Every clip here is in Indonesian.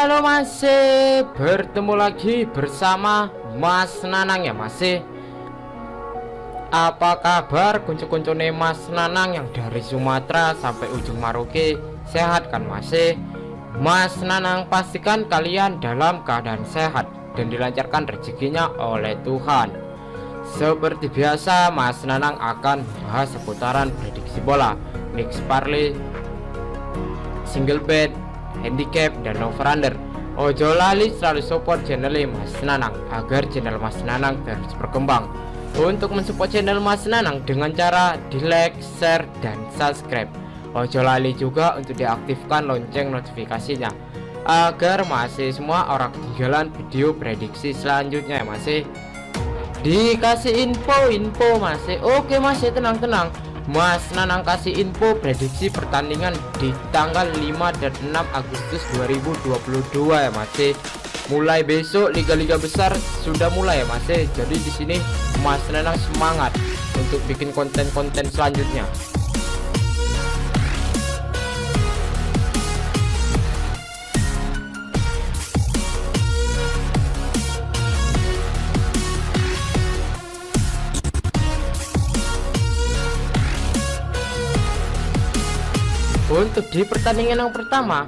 Halo, masih bertemu lagi bersama Mas Nanang ya masih. Apa kabar kuncu-kuncune Mas Nanang yang dari Sumatera sampai ujung Maroke? Sehat kan masih? Mas Nanang pastikan kalian dalam keadaan sehat dan dilancarkan rezekinya oleh Tuhan. Seperti biasa, Mas Nanang akan membahas seputaran prediksi bola, mix parlay, single bet, handicap, dan over-under. Ojo lali selalu support channel Mas Nanang agar channel Mas Nanang terus berkembang. Untuk mensupport channel Mas Nanang dengan cara di like, share, dan subscribe. Ojo lali juga untuk diaktifkan lonceng notifikasinya agar masih semua orang ketinggalan video prediksi selanjutnya ya masih. Dikasih info masih. Oke masih, tenang. Mas Nanang kasih info prediksi pertandingan di tanggal 5 dan 6 Agustus 2022 ya masih. Mulai besok liga-liga besar sudah mulai ya masih. Jadi di sini Mas Nanang semangat untuk bikin konten-konten selanjutnya. Untuk di pertandingan yang pertama,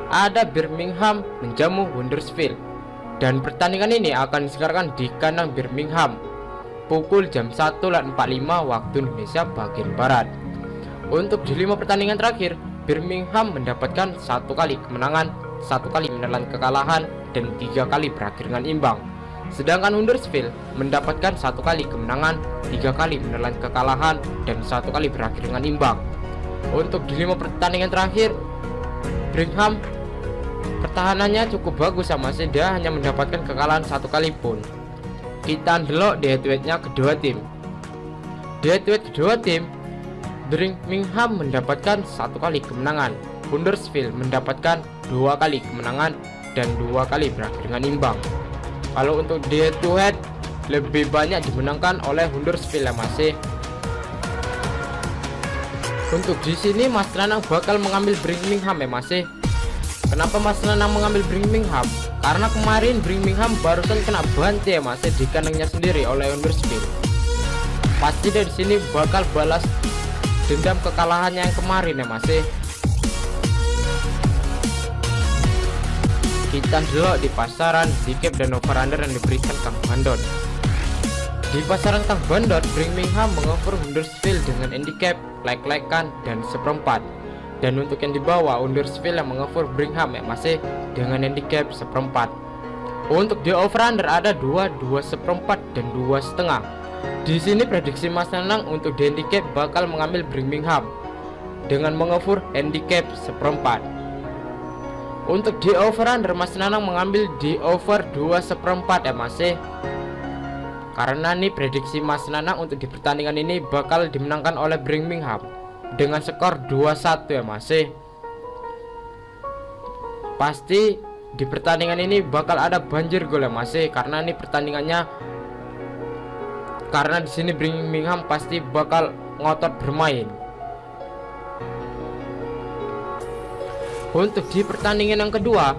ada Birmingham menjamu Huddersfield, dan pertandingan ini akan disiarkan di kandang Birmingham pukul jam 1:45 waktu Indonesia bagian barat. Untuk di 5 pertandingan terakhir, Birmingham mendapatkan 1 kali kemenangan, 1 kali menelan kekalahan, dan 3 kali berakhir dengan imbang. Sedangkan Huddersfield mendapatkan 1 kali kemenangan, 3 kali menelan kekalahan, dan 1 kali berakhir dengan imbang. Untuk di 5 pertandingan terakhir, Birmingham pertahanannya cukup bagus sama sih, dia hanya mendapatkan kekalahan 1 kali pun. Kita delok di head-to-headnya kedua tim. Di head-to-head kedua tim, Birmingham mendapatkan 1 kali kemenangan, Huddersfield mendapatkan 2 kali kemenangan dan 2 kali berakhir dengan imbang. Kalau untuk di head to head lebih banyak dimenangkan oleh Huddersfield ya masih. Untuk di sini Mas Nanang bakal mengambil Birmingham ya masih. Kenapa Mas Nanang mengambil Birmingham? Karena kemarin Birmingham barusan kena bantai ya masih di kandangnya sendiri oleh Huddersfield. Pasti dari sini bakal balas dendam kekalahannya yang kemarin ya masih. Kita dulu di pasaran handicap dan over-under yang diberikan Kang Bandot. Di pasaran Kang Bandot, Birmingham mengover Huddersfield dengan handicap like-likekan dan seperempat. Dan untuk yang di bawah, Huddersfield yang mengover Birmingham ya masih dengan handicap seperempat. Untuk di over-under ada 2 seperempat dan 2,5. Di sini prediksi Mas Nanang untuk di handicap bakal mengambil Birmingham dengan mengover handicap seperempat. Untuk di over-under Mas Nanang mengambil di over 2 seperempat ya masih. Karena nih prediksi Mas Nanang untuk di pertandingan ini bakal dimenangkan oleh Birmingham dengan skor 2-1 ya masih. Pasti di pertandingan ini bakal ada banjir gol ya masih, karena nih pertandingannya, karena di sini Birmingham pasti bakal ngotot bermain. Untuk di pertandingan yang kedua,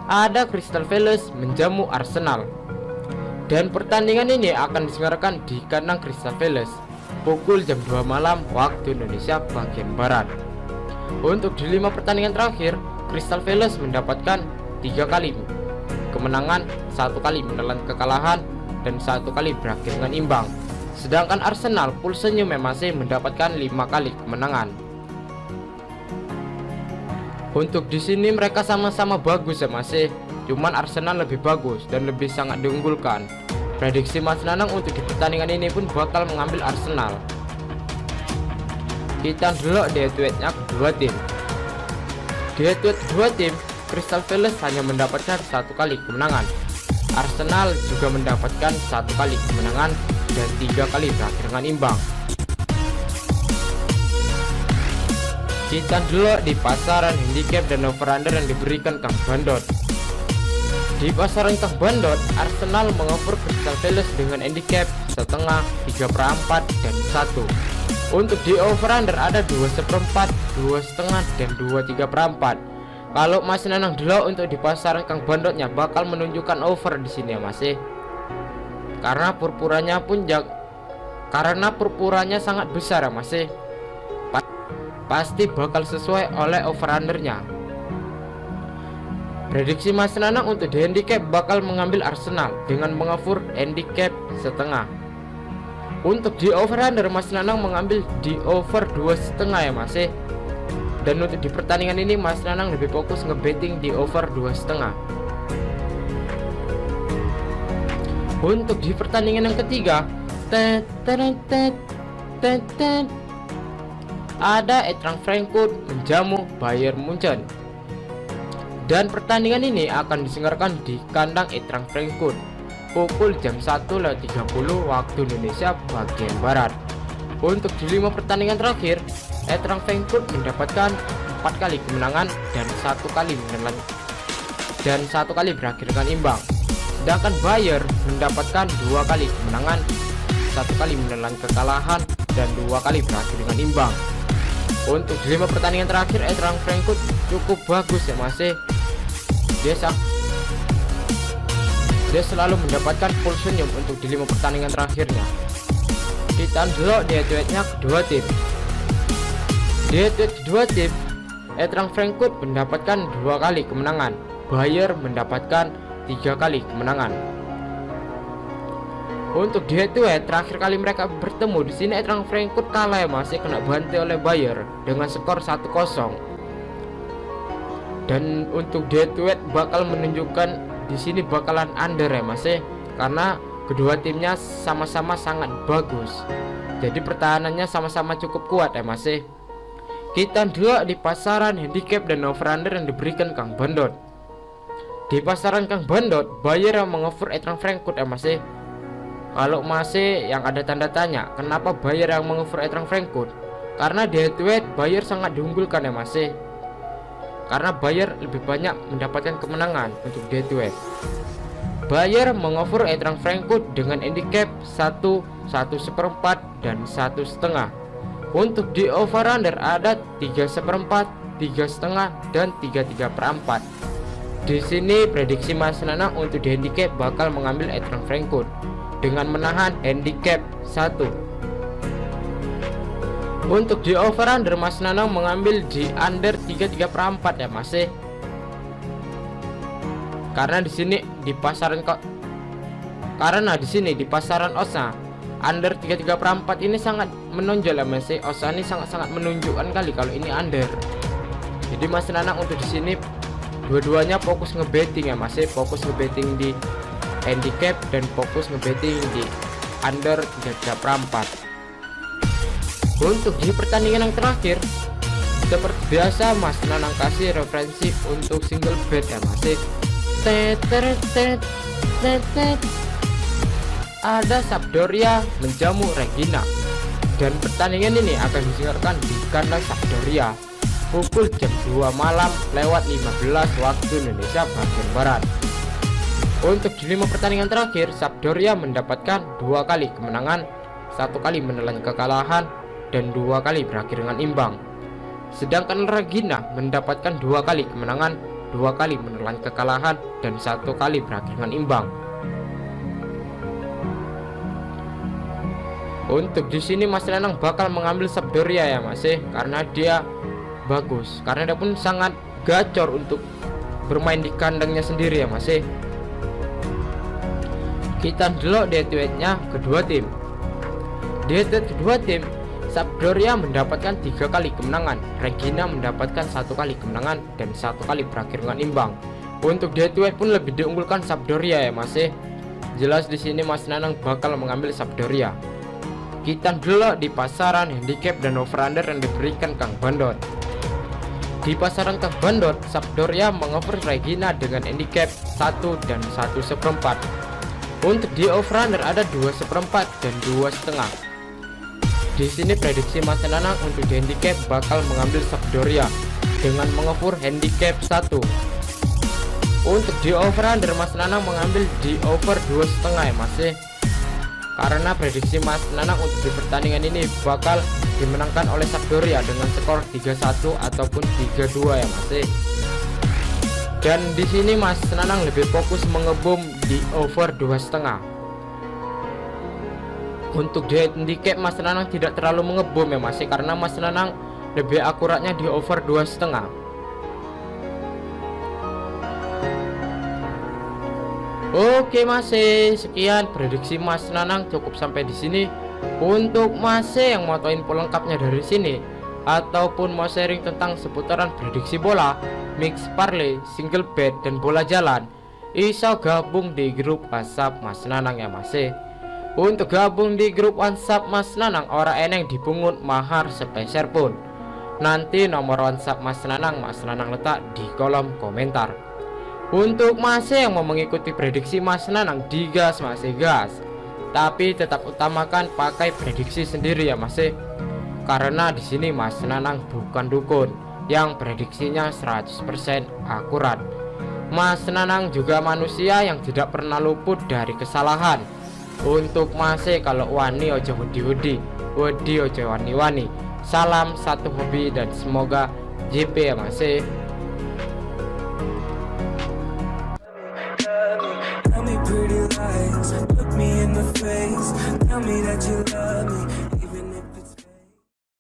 ada Crystal Palace menjamu Arsenal, dan pertandingan ini akan disiarkan di kandang Crystal Palace pukul jam 2 malam waktu Indonesia bagian barat. Untuk di 5 pertandingan terakhir, Crystal Palace mendapatkan 3 kali kemenangan, 1 kali menelan kekalahan, dan 1 kali berakhir dengan imbang. Sedangkan Arsenal full senyum masih mendapatkan 5 kali kemenangan. Untuk di sini mereka sama-sama bagus ya masih, cuman Arsenal lebih bagus dan lebih sangat diunggulkan. Prediksi Mas Nanang untuk di pertandingan ini pun bakal mengambil Arsenal. Kita dulu di head-to-headnya kedua tim. Di head-to-head kedua tim, Crystal Palace hanya mendapatkan 1 kali kemenangan. Arsenal juga mendapatkan 1 kali kemenangan dan 3 kali berakhir dengan imbang. Kita dulu di pasaran handicap dan over-under yang diberikan Kang Bandot. Di pasaran Kang Bandot, Arsenal mengoper Crystal Palace dengan handicap setengah, 3/4, dan 1. Untuk di over under ada 2/4, 2,5 dan 2/3/4. Kalau Mas Nanang delok untuk di pasaran Kang Bandotnya bakal menunjukkan over di sini ya Mas. Karena purpuranya sangat besar ya Mas. Pasti bakal sesuai oleh over undernya. Prediksi Mas Nanang untuk di handicap bakal mengambil Arsenal dengan mengoffer handicap setengah. Untuk di over under Mas Nanang mengambil di over 2,5 ya Mas. Dan untuk di pertandingan ini Mas Nanang lebih fokus ngebetting di over 2,5. Untuk di pertandingan yang ketiga ada Eintracht Frankfurt menjamu Bayern Munchen. Dan pertandingan ini akan diselenggarakan di kandang Eintracht Frankfurt pukul jam 1:30 waktu Indonesia bagian barat. Untuk di 5 pertandingan terakhir, Eintracht Frankfurt mendapatkan 4 kali kemenangan dan 1 kali berakhir dengan imbang. Sedangkan Bayern mendapatkan 2 kali kemenangan, 1 kali menelan kekalahan dan 2 kali berakhir dengan imbang. Untuk di 5 pertandingan terakhir Eintracht Frankfurt cukup bagus ya Mas. Dia selalu mendapatkan full senyum untuk di 5 pertandingan terakhirnya. Kita delok di head-to-headnya kedua tim. Di head-to-head kedua tim, Eintracht Frankfurt mendapatkan 2 kali kemenangan, Bayern mendapatkan 3 kali kemenangan. Untuk di head-to-head terakhir kali mereka bertemu di sini Eintracht Frankfurt kalah ya Mas, kena bantai oleh Bayern dengan skor 1-0. Dan untuk di head-to-head bakal menunjukkan di sini bakalan under ya Mas, karena kedua timnya sama-sama sangat bagus. Jadi pertahanannya sama-sama cukup kuat ya Mas. Kita dua di pasaran handicap dan over under yang diberikan Kang Bandot. Di pasaran Kang Bandot, Bayern yang mengoffer Eintracht Frankfurt ya Mas. Kalau masih yang ada tanda tanya, kenapa Bayern yang mengoffer Eintracht Frankfurt? Karena di head-to-head Bayern sangat diunggulkan ya Mas. Karena Bayern lebih banyak mendapatkan kemenangan untuk di head-to-head. Bayern mengoffer Eintracht Frankfurt dengan handicap 1/1/4 dan 1,5. Untuk di over under ada 3/4, 3,5 dan 3/3/4. Di sini prediksi Mas Nanang untuk di handicap bakal mengambil Eintracht Frankfurt dengan menahan handicap 1. Untuk di over under Mas Nanang mengambil di under 3/3/4 ya Mas. Karena di sini di pasaran OSA under 3/3/4 ini sangat menonjol ya Mas. OSA ini sangat menunjukkan kali kalau ini under. Jadi Mas Nanang untuk di sini dua-duanya fokus ngebetting ya Mas. Fokus ngebetting di handicap dan fokus ngebetting di under 3/3/4. Untuk di pertandingan yang terakhir, seperti biasa Mas Nanang kasih referensi untuk single bet ya Mas. Ada Sampdoria menjamu Regina, dan pertandingan ini akan diselenggarakan di kandang Sampdoria pukul jam 2 malam lewat 15 waktu Indonesia bagian barat. Untuk di 5 pertandingan terakhir, Sampdoria mendapatkan 2 kali kemenangan, 1 kali menelan kekalahan dan 2 kali berakhir dengan imbang. Sedangkan Regina mendapatkan 2 kali kemenangan, 2 kali menelan kekalahan dan 1 kali berakhir dengan imbang. Untuk di sini Mas Nanang bakal mengambil Sampdoria ya Mas, karena dia bagus, karena dia pun sangat gacor untuk bermain di kandangnya sendiri ya Mas. Kita delok di head-to-headnya kedua tim. Di head-to-head kedua tim, Sampdoria mendapatkan 3 kali kemenangan, Regina mendapatkan 1 kali kemenangan dan 1 kali berakhir dengan imbang. Untuk di head-to-head pun lebih diunggulkan Sampdoria ya Mas. Jelas di sini Mas Nanang bakal mengambil Sampdoria. Kita delok di pasaran handicap dan over under yang diberikan Kang Bandot. Di pasaran Kang Bandot, Sampdoria mengoffer Regina dengan handicap 1 dan 1/4. Untuk di over under ada 2/4 dan 2,5. Di sini prediksi Mas Nanang untuk di handicap bakal mengambil Sampdoria dengan mengoffer handicap 1. Untuk di over under Mas Nanang mengambil di over 2,5 ya Mas. karena prediksi Mas Nanang untuk di pertandingan ini bakal dimenangkan oleh Sampdoria dengan skor 3-1 ataupun 3-2 ya Mas. Dan di sini Mas Nanang lebih fokus mengebom di over 2,5. Untuk di handicap Mas Nanang tidak terlalu mengebom ya Mas, karena Mas Nanang lebih akuratnya di over 2,5. Oke Mas, sekian prediksi Mas Nanang cukup sampai di sini. Untuk Mas yang mau tahu info lengkapnya dari sini ataupun mau sharing tentang seputaran prediksi bola, mix parlay, single bet dan bola jalan, bisa gabung di grup WhatsApp Mas Nanang ya Mas. Untuk gabung di grup WhatsApp Mas Nanang, orang eneng dipungut mahar sepeser pun. Nanti nomor WhatsApp Mas Nanang letak di kolom komentar. Untuk Mas yang mau mengikuti prediksi Mas Nanang, digas Mas, gas. Tapi tetap utamakan pakai prediksi sendiri ya Mas. Karena di sini Mas Nanang bukan dukun yang prediksinya 100% akurat. Mas Nanang juga manusia yang tidak pernah luput dari kesalahan. Untuk Mas kalau wani ojo wedi-wedi, wedi ojo wani-wani. Salam satu hobi dan semoga JP ya Mas. Tell me pretty lies, look me in the face, tell me that you love me.